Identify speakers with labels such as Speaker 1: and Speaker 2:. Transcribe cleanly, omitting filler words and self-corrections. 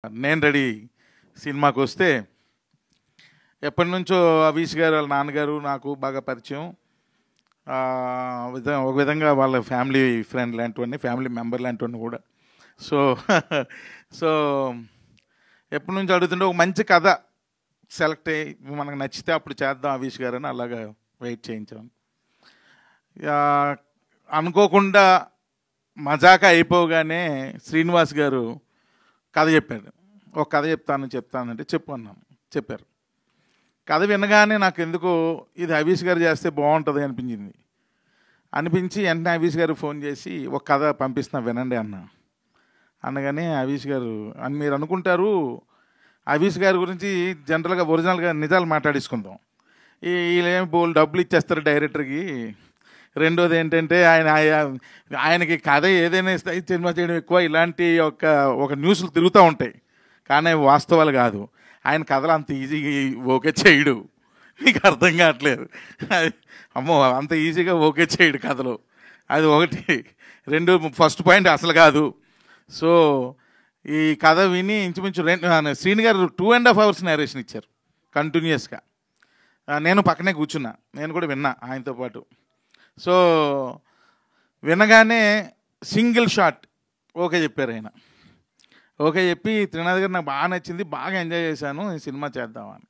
Speaker 1: నేను రెడీ సినిమాకి వస్తే ఎప్పటి నుంచో అవీష్ గారు వాళ్ళ నాన్నగారు నాకు బాగా పరిచయం. ఒక విధంగా వాళ్ళ ఫ్యామిలీ ఫ్రెండ్ లాంటివన్నీ, ఫ్యామిలీ మెంబర్ లాంటివన్నీ కూడా. సో సో ఎప్పటి నుంచి అడుగుతుంటే ఒక మంచి కథ సెలెక్ట్ అయ్యి మనకు నచ్చితే అప్పుడు చేద్దాం అవీష్ గారు అని అలాగా వెయిట్ చేయించాను. అనుకోకుండా మజాక అయిపోగానే శ్రీనివాస్ గారు కథ చెప్పాడు. ఒక కథ చెప్తానంటే చెప్పు అన్నాను. చెప్పారు. కథ వినగానే నాకు ఎందుకో ఇది అవీష్ గారు చేస్తే బాగుంటుంది అనిపించి వెంటనే అవీష్ గారు ఫోన్ చేసి ఒక కథ పంపిస్తున్నా వినండి అనగానే అవీష్ గారు మీరు అనుకుంటారు అవీష్ గారి గురించి జనరల్గా ఒరిజినల్గా నిజాలు మాట్లాడేసుకుందాం, వీళ్ళేమి బోల్ డబ్బులు ఇచ్చేస్తారు డైరెక్టర్కి. రెండోది ఏంటంటే ఆయనకి కథ ఏదైనా ఇస్తాయి, సినిమా చేయడం ఎక్కువ, ఇలాంటి ఒక న్యూస్లు తిరుగుతూ ఉంటాయి. కానీ వాస్తవాలు కాదు. ఆయన కథలు అంత ఈజీగా ఓకే చేయడు. మీకు అర్థం కావట్లేదు. అమ్మో అంత ఈజీగా ఓకే చేయడు కథలు. అది ఒకటి. రెండు, ఫస్ట్ పాయింట్ అసలు కాదు. సో ఈ కథ విని ఇంచుమించు శ్రీని గారు 2.5 hours నేరేషన్ ఇచ్చారు కంటిన్యూస్గా. నేను పక్కనే కూర్చున్నా, నేను కూడా విన్నా ఆయనతో పాటు. సో వినగానే సింగిల్ షాట్ ఓకే చెప్పారు ఆయన. ఓకే చెప్పి త్రినాథ్ గారు నాకు బాగా నచ్చింది, బాగా ఎంజాయ్ చేశాను, ఈ సినిమా చేద్దామని.